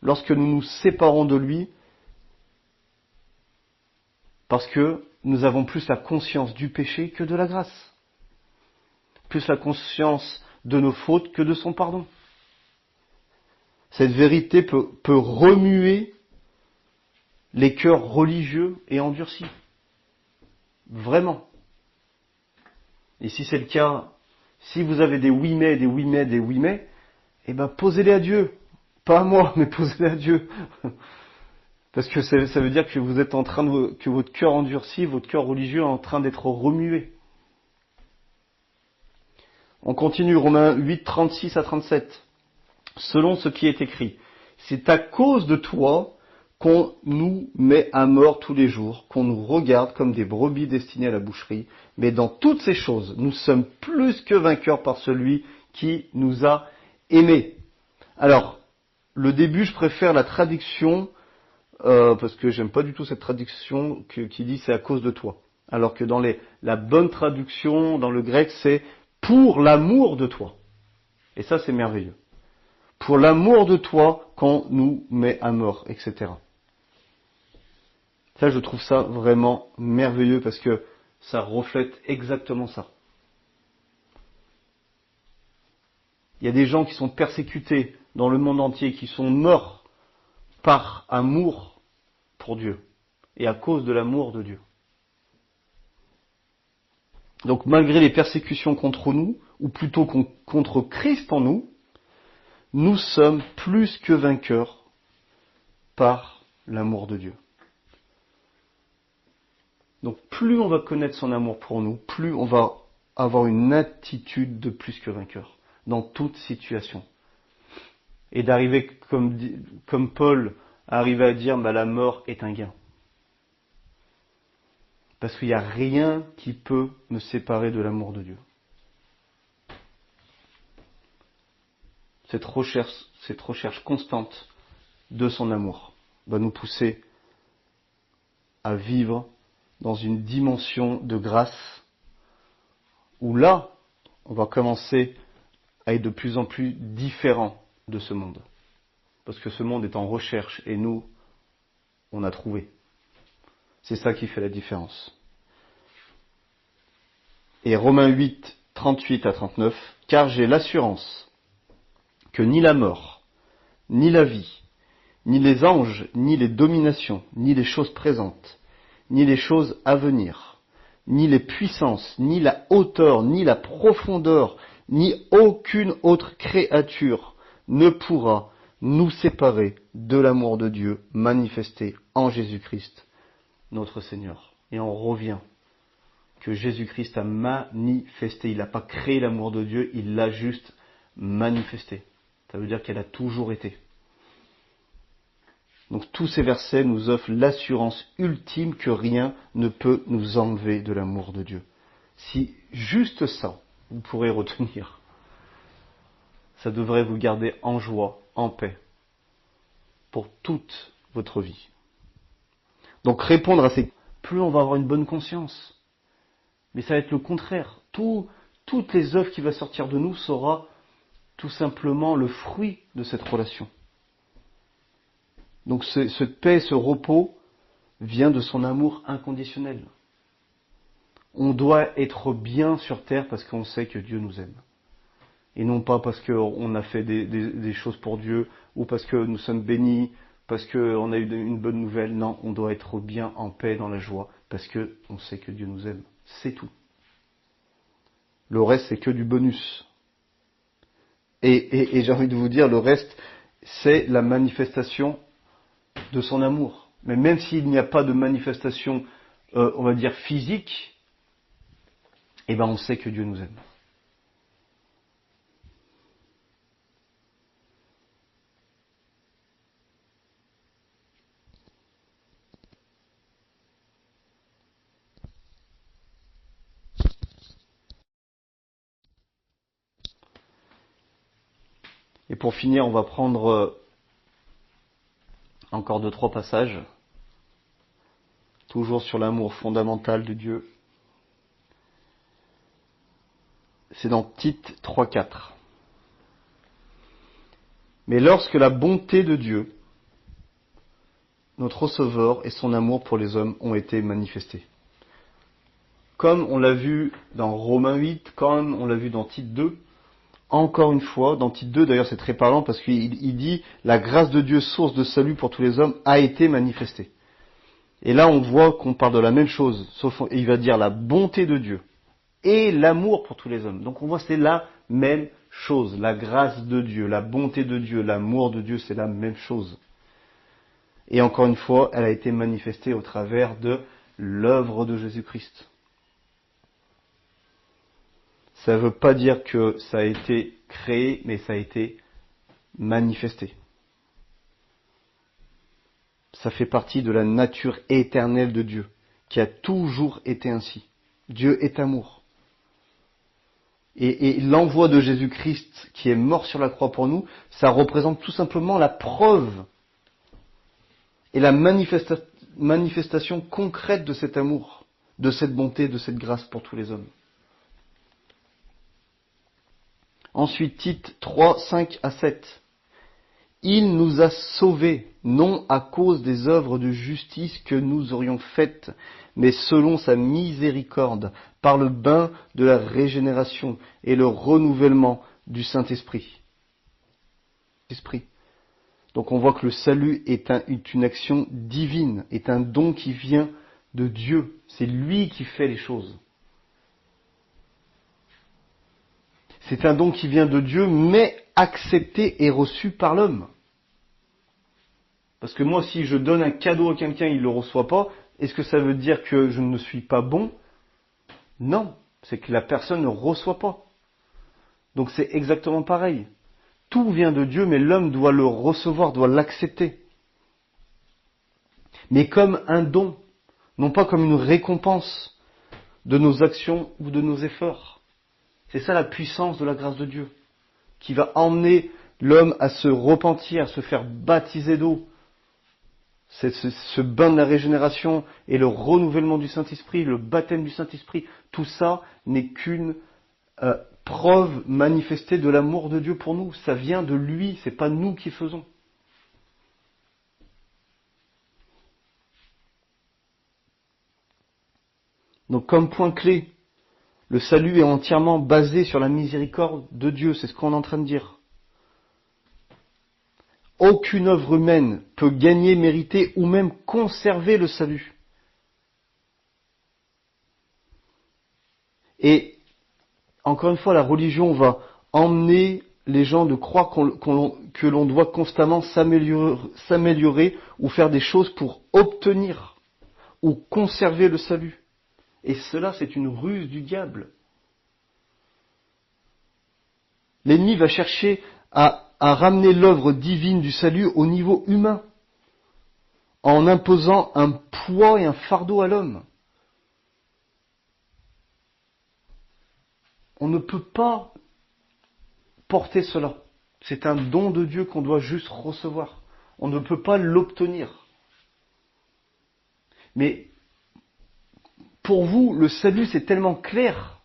Lorsque nous nous séparons de lui, parce que nous avons plus la conscience du péché que de la grâce. Plus la conscience de nos fautes que de son pardon. Cette vérité peut remuer les cœurs religieux et endurcis. Vraiment. Et si c'est le cas, si vous avez des oui mais, des oui mais, des oui mais, eh ben posez-les à Dieu. Pas à moi, mais posez-les à Dieu. Parce que ça veut dire que vous êtes en train que votre cœur endurci, votre cœur religieux est en train d'être remué. On continue, Romains 8, 36 à 37. Selon ce qui est écrit, c'est à cause de toi qu'on nous met à mort tous les jours, qu'on nous regarde comme des brebis destinées à la boucherie, mais dans toutes ces choses, nous sommes plus que vainqueurs par celui qui nous a aimés. Alors, le début, je préfère la traduction, parce que j'aime pas du tout cette traduction qui dit c'est à cause de toi. Alors que dans la bonne traduction, dans le grec, c'est pour l'amour de toi. Et ça, c'est merveilleux. Pour l'amour de toi qu'on nous met à mort, etc. Ça, je trouve ça vraiment merveilleux parce que ça reflète exactement ça. Il y a des gens qui sont persécutés dans le monde entier, qui sont morts par amour pour Dieu et à cause de l'amour de Dieu. Donc malgré les persécutions contre nous, ou plutôt contre Christ en nous, nous sommes plus que vainqueurs par l'amour de Dieu. Donc plus on va connaître son amour pour nous, plus on va avoir une attitude de plus que vainqueur dans toute situation. Et d'arriver, comme Paul arrivait à dire, la mort est un gain. Parce qu'il n'y a rien qui peut me séparer de l'amour de Dieu. Cette recherche constante de son amour va nous pousser à vivre dans une dimension de grâce où là, on va commencer à être de plus en plus différent de ce monde. Parce que ce monde est en recherche et nous, on a trouvé. C'est ça qui fait la différence. Et Romains 8, 38 à 39, car j'ai l'assurance que ni la mort, ni la vie, ni les anges, ni les dominations, ni les choses présentes, ni les choses à venir, ni les puissances, ni la hauteur, ni la profondeur, ni aucune autre créature ne pourra nous séparer de l'amour de Dieu manifesté en Jésus-Christ, notre Seigneur. Et on revient que Jésus-Christ a manifesté. Il n'a pas créé l'amour de Dieu, il l'a juste manifesté. Ça veut dire qu'elle a toujours été. Donc tous ces versets nous offrent l'assurance ultime que rien ne peut nous enlever de l'amour de Dieu. Si juste ça, vous pourrez retenir, ça devrait vous garder en joie, en paix, pour toute votre vie. Donc répondre à ces... Plus on va avoir une bonne conscience. Mais ça va être le contraire. Toutes les œuvres qui vont sortir de nous sera tout simplement le fruit de cette relation. Donc cette paix, ce repos vient de son amour inconditionnel. On doit être bien sur terre parce qu'on sait que Dieu nous aime. Et non pas parce qu'on a fait des choses pour Dieu ou parce que nous sommes bénis, parce qu'on a eu une bonne nouvelle. Non, on doit être bien en paix, dans la joie, parce qu'on sait que Dieu nous aime. C'est tout. Le reste, c'est que du bonus. Et j'ai envie de vous dire, le reste, c'est la manifestation de son amour. Mais même s'il n'y a pas de manifestation, on va dire physique, eh ben on sait que Dieu nous aime. Et pour finir, on va prendre encore 2-3 passages, toujours sur l'amour fondamental de Dieu. C'est dans Tite 3,4. Mais lorsque la bonté de Dieu, notre Sauveur, et son amour pour les hommes ont été manifestés. Comme on l'a vu dans Romains 8, comme on l'a vu dans Tite 2, encore une fois, dans Tite 2, d'ailleurs c'est très parlant parce qu'il dit « La grâce de Dieu, source de salut pour tous les hommes, a été manifestée ». Et là on voit qu'on parle de la même chose, sauf il va dire la bonté de Dieu et l'amour pour tous les hommes. Donc on voit c'est la même chose, la grâce de Dieu, la bonté de Dieu, l'amour de Dieu, c'est la même chose. Et encore une fois, elle a été manifestée au travers de l'œuvre de Jésus-Christ. Ça ne veut pas dire que ça a été créé, mais ça a été manifesté. Ça fait partie de la nature éternelle de Dieu, qui a toujours été ainsi. Dieu est amour. Et l'envoi de Jésus-Christ, qui est mort sur la croix pour nous, ça représente tout simplement la preuve et la manifestation concrète de cet amour, de cette bonté, de cette grâce pour tous les hommes. Ensuite, Tite 3, 5 à 7. Il nous a sauvés, non à cause des œuvres de justice que nous aurions faites, mais selon sa miséricorde, par le bain de la régénération et le renouvellement du Saint-Esprit. Donc on voit que le salut est une action divine, est un don qui vient de Dieu. C'est lui qui fait les choses. C'est un don qui vient de Dieu, mais accepté et reçu par l'homme. Parce que moi, si je donne un cadeau à quelqu'un, il ne le reçoit pas, est-ce que ça veut dire que je ne suis pas bon ? Non, c'est que la personne ne reçoit pas. Donc c'est exactement pareil. Tout vient de Dieu, mais l'homme doit le recevoir, doit l'accepter. Mais comme un don, non pas comme une récompense de nos actions ou de nos efforts. C'est ça la puissance de la grâce de Dieu, qui va emmener l'homme à se repentir, à se faire baptiser d'eau. C'est ce bain de la régénération et le renouvellement du Saint-Esprit, le baptême du Saint-Esprit, tout ça n'est qu'une preuve manifestée de l'amour de Dieu pour nous. Ça vient de lui, c'est pas nous qui faisons. Donc comme point clé, le salut est entièrement basé sur la miséricorde de Dieu, c'est ce qu'on est en train de dire. Aucune œuvre humaine peut gagner, mériter ou même conserver le salut. Et encore une fois, la religion va emmener les gens de croire que l'on doit constamment s'améliorer ou faire des choses pour obtenir ou conserver le salut. Et cela, c'est une ruse du diable. L'ennemi va chercher à ramener l'œuvre divine du salut au niveau humain, en imposant un poids et un fardeau à l'homme. On ne peut pas porter cela. C'est un don de Dieu qu'on doit juste recevoir. On ne peut pas l'obtenir. Mais pour vous, le salut, c'est tellement clair.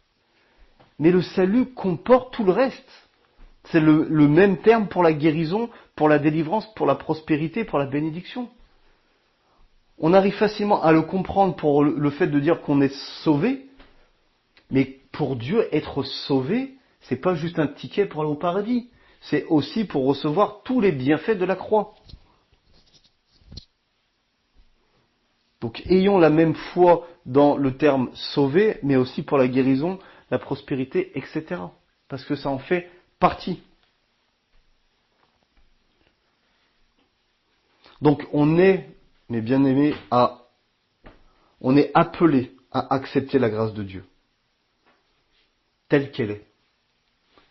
Mais le salut comporte tout le reste. C'est le même terme pour la guérison, pour la délivrance, pour la prospérité, pour la bénédiction. On arrive facilement à le comprendre pour le fait de dire qu'on est sauvé. Mais pour Dieu, être sauvé, c'est pas juste un ticket pour aller au paradis. C'est aussi pour recevoir tous les bienfaits de la croix. Donc ayons la même foi dans le terme sauvé, mais aussi pour la guérison, la prospérité, etc. Parce que ça en fait partie. Donc on est, mes bien-aimés, on est appelé à accepter la grâce de Dieu, telle qu'elle est.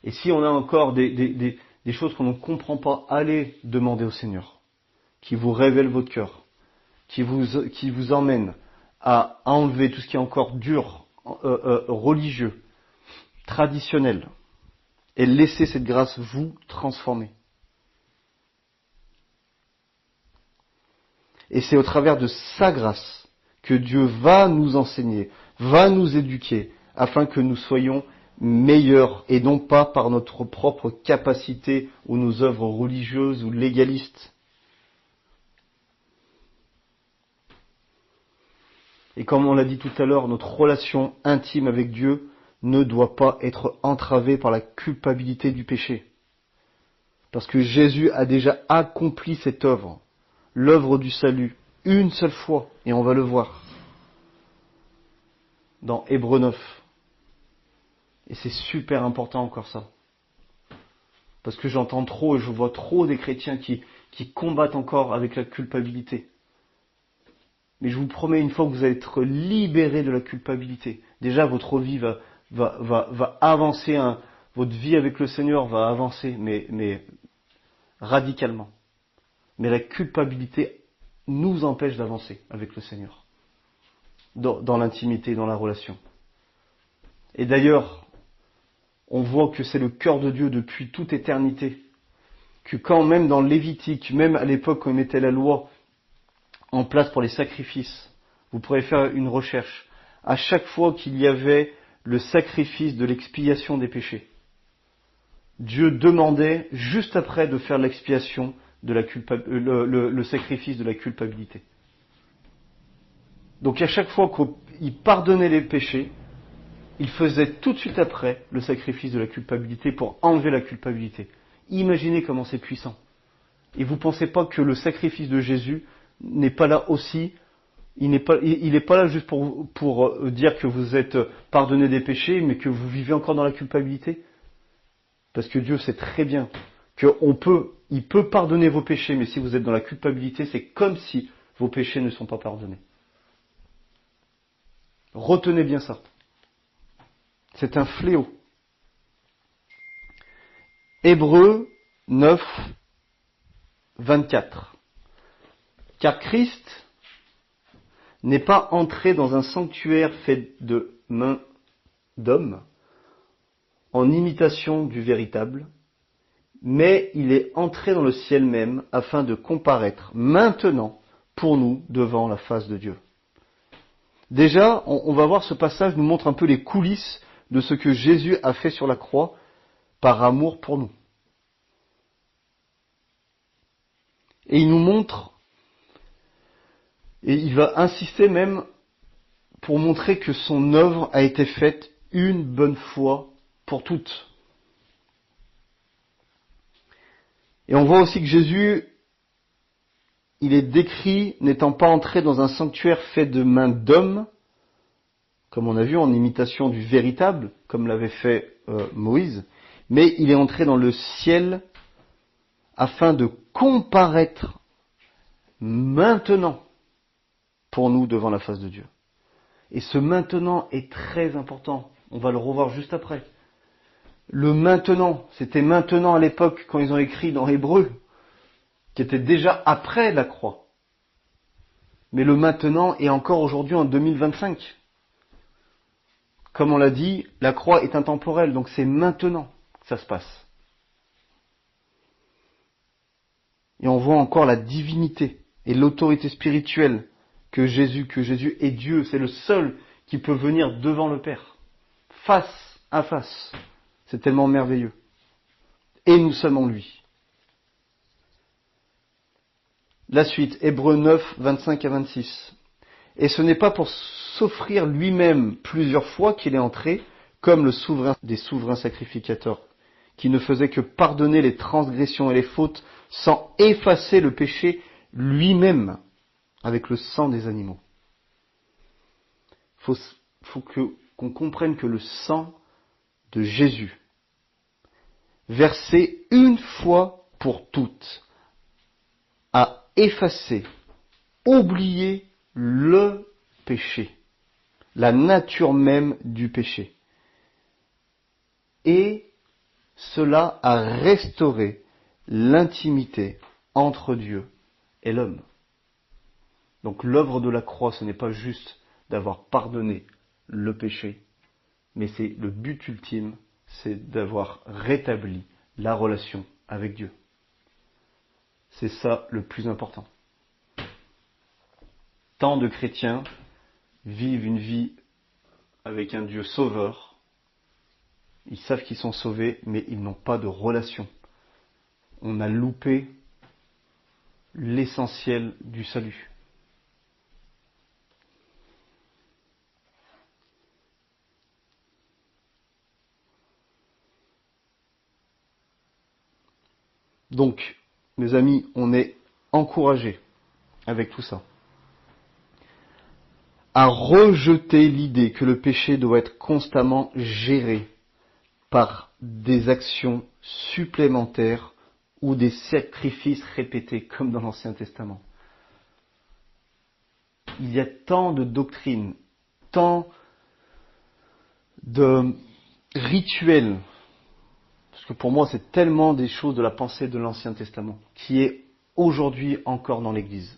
Et si on a encore des choses qu'on ne comprend pas, allez demander au Seigneur, qui vous révèle votre cœur, qui vous emmène à enlever tout ce qui est encore dur, religieux, traditionnel, et laisser cette grâce vous transformer. Et c'est au travers de sa grâce que Dieu va nous enseigner, va nous éduquer, afin que nous soyons meilleur et non pas par notre propre capacité ou nos œuvres religieuses ou légalistes. Et comme on l'a dit tout à l'heure, notre relation intime avec Dieu ne doit pas être entravée par la culpabilité du péché. Parce que Jésus a déjà accompli cette œuvre, l'œuvre du salut, une seule fois, et on va le voir dans Hébreux 9. Et c'est super important encore ça. Parce que j'entends trop et je vois trop des chrétiens qui combattent encore avec la culpabilité. Mais je vous promets, une fois que vous allez être libéré de la culpabilité, déjà votre vie va avancer, votre vie avec le Seigneur va avancer, mais radicalement. Mais la culpabilité nous empêche d'avancer avec le Seigneur, dans l'intimité, dans la relation. Et d'ailleurs, on voit que c'est le cœur de Dieu depuis toute éternité, que quand même dans Lévitique, même à l'époque où on mettait la loi en place pour les sacrifices, vous pourrez faire une recherche, à chaque fois qu'il y avait le sacrifice de l'expiation des péchés, Dieu demandait juste après de faire l'expiation de le sacrifice de la culpabilité. Donc à chaque fois qu'il pardonnait les péchés, il faisait tout de suite après le sacrifice de la culpabilité pour enlever la culpabilité. Imaginez comment c'est puissant. Et vous ne pensez pas que le sacrifice de Jésus n'est pas là aussi, il n'est pas là juste pour dire que vous êtes pardonné des péchés, mais que vous vivez encore dans la culpabilité? Parce que Dieu sait très bien il peut pardonner vos péchés, mais si vous êtes dans la culpabilité, c'est comme si vos péchés ne sont pas pardonnés. Retenez bien ça. C'est un fléau. Hébreux 9, 24. Car Christ n'est pas entré dans un sanctuaire fait de mains d'hommes, en imitation du véritable, mais il est entré dans le ciel même afin de comparaître maintenant pour nous devant la face de Dieu. Déjà, on va voir ce passage nous montre un peu les coulisses de ce que Jésus a fait sur la croix par amour pour nous. Et il nous montre, et il va insister même pour montrer que son œuvre a été faite une bonne fois pour toutes. Et on voit aussi que Jésus, il est décrit n'étant pas entré dans un sanctuaire fait de mains d'hommes, comme on a vu en imitation du véritable, comme l'avait fait Moïse, mais il est entré dans le ciel afin de comparaître maintenant pour nous devant la face de Dieu. Et ce maintenant est très important. On va le revoir juste après. Le maintenant, c'était maintenant à l'époque quand ils ont écrit dans Hébreux, qui était déjà après la croix. Mais le maintenant est encore aujourd'hui en 2025. Comme on l'a dit, la croix est intemporelle, donc c'est maintenant que ça se passe. Et on voit encore la divinité et l'autorité spirituelle que Jésus est Dieu, c'est le seul qui peut venir devant le Père, face à face. C'est tellement merveilleux. Et nous sommes en lui. La suite, Hébreux 9, 25 à 26. Et ce n'est pas pour s'offrir lui-même plusieurs fois qu'il est entré, comme le souverain des souverains sacrificateurs, qui ne faisait que pardonner les transgressions et les fautes sans effacer le péché lui-même avec le sang des animaux. Faut qu'on comprenne que le sang de Jésus, versé une fois pour toutes, a effacé, oublié le péché, la nature même du péché. Et cela a restauré l'intimité entre Dieu et l'homme. Donc l'œuvre de la croix, ce n'est pas juste d'avoir pardonné le péché, mais c'est le but ultime, c'est d'avoir rétabli la relation avec Dieu. C'est ça le plus important. Tant de chrétiens vivent une vie avec un Dieu sauveur, Ils savent qu'ils sont sauvés, mais ils n'ont pas de relation. On a loupé l'essentiel du salut. Donc, mes amis, on est encouragés avec tout ça à rejeter l'idée que le péché doit être constamment géré par des actions supplémentaires ou des sacrifices répétés comme dans l'Ancien Testament. Il y a tant de doctrines, tant de rituels, parce que pour moi c'est tellement des choses de la pensée de l'Ancien Testament, qui est aujourd'hui encore dans l'Église,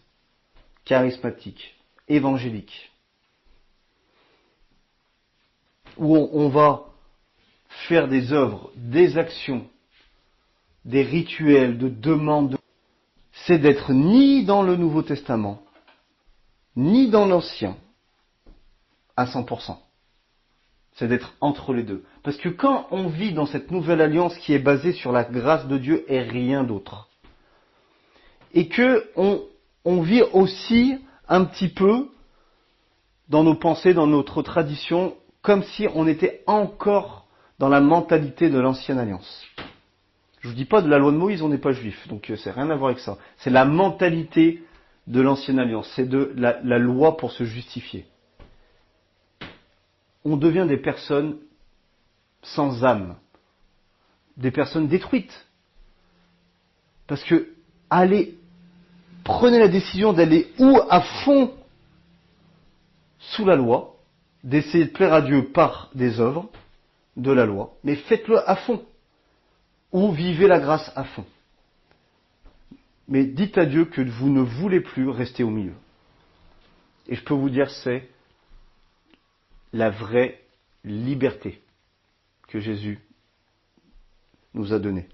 charismatique, évangélique, où on va faire des œuvres, des actions, des rituels de demande. C'est d'être ni dans le Nouveau Testament, ni dans l'Ancien, à 100%. C'est d'être entre les deux. Parce que quand on vit dans cette nouvelle alliance qui est basée sur la grâce de Dieu et rien d'autre, et que on vit aussi un petit peu dans nos pensées, dans notre tradition, comme si on était encore dans la mentalité de l'ancienne alliance. Je vous dis pas de la loi de Moïse, on n'est pas juif, donc c'est rien à voir avec ça. C'est la mentalité de l'ancienne alliance, c'est de la loi pour se justifier. On devient des personnes sans âme, des personnes détruites. Parce que prenez la décision d'aller ou à fond sous la loi, d'essayer de plaire à Dieu par des œuvres de la loi, mais faites-le à fond, ou vivez la grâce à fond. Mais dites à Dieu que vous ne voulez plus rester au milieu. Et je peux vous dire, c'est la vraie liberté que Jésus nous a donnée.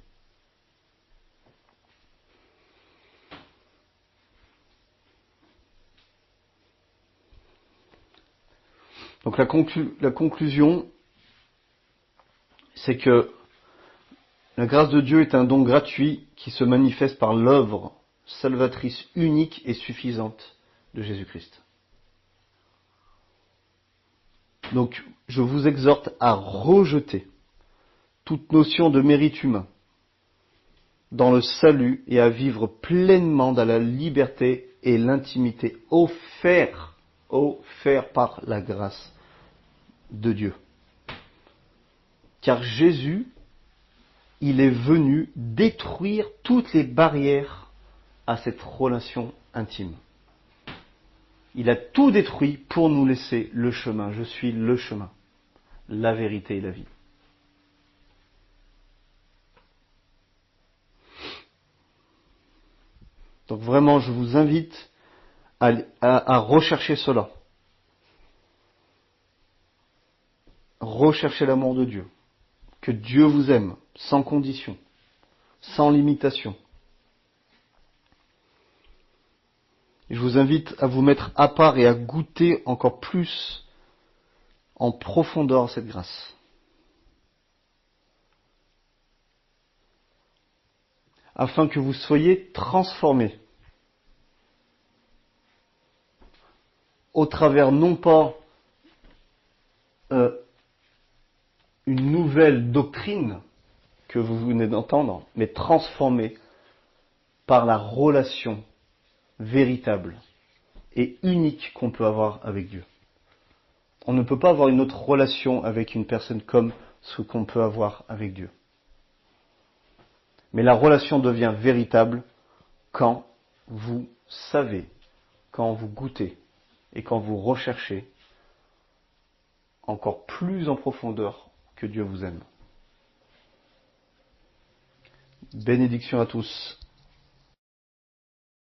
Donc la conclusion, c'est que la grâce de Dieu est un don gratuit qui se manifeste par l'œuvre salvatrice unique et suffisante de Jésus-Christ. Donc je vous exhorte à rejeter toute notion de mérite humain dans le salut et à vivre pleinement dans la liberté et l'intimité offerte par la grâce de Dieu. Car Jésus, il est venu détruire toutes les barrières à cette relation intime. Il a tout détruit pour nous laisser le chemin. Je suis le chemin, la vérité et la vie. Donc vraiment, je vous invite à rechercher cela. Recherchez l'amour de Dieu. Que Dieu vous aime, sans condition, sans limitation. Je vous invite à vous mettre à part et à goûter encore plus en profondeur cette grâce. Afin que vous soyez transformés au travers non pas une nouvelle doctrine que vous venez d'entendre, mais transformés par la relation véritable et unique qu'on peut avoir avec Dieu. On ne peut pas avoir une autre relation avec une personne comme ce qu'on peut avoir avec Dieu. Mais la relation devient véritable quand vous savez, quand vous goûtez et quand vous recherchez encore plus en profondeur que Dieu vous aime. Bénédiction à tous.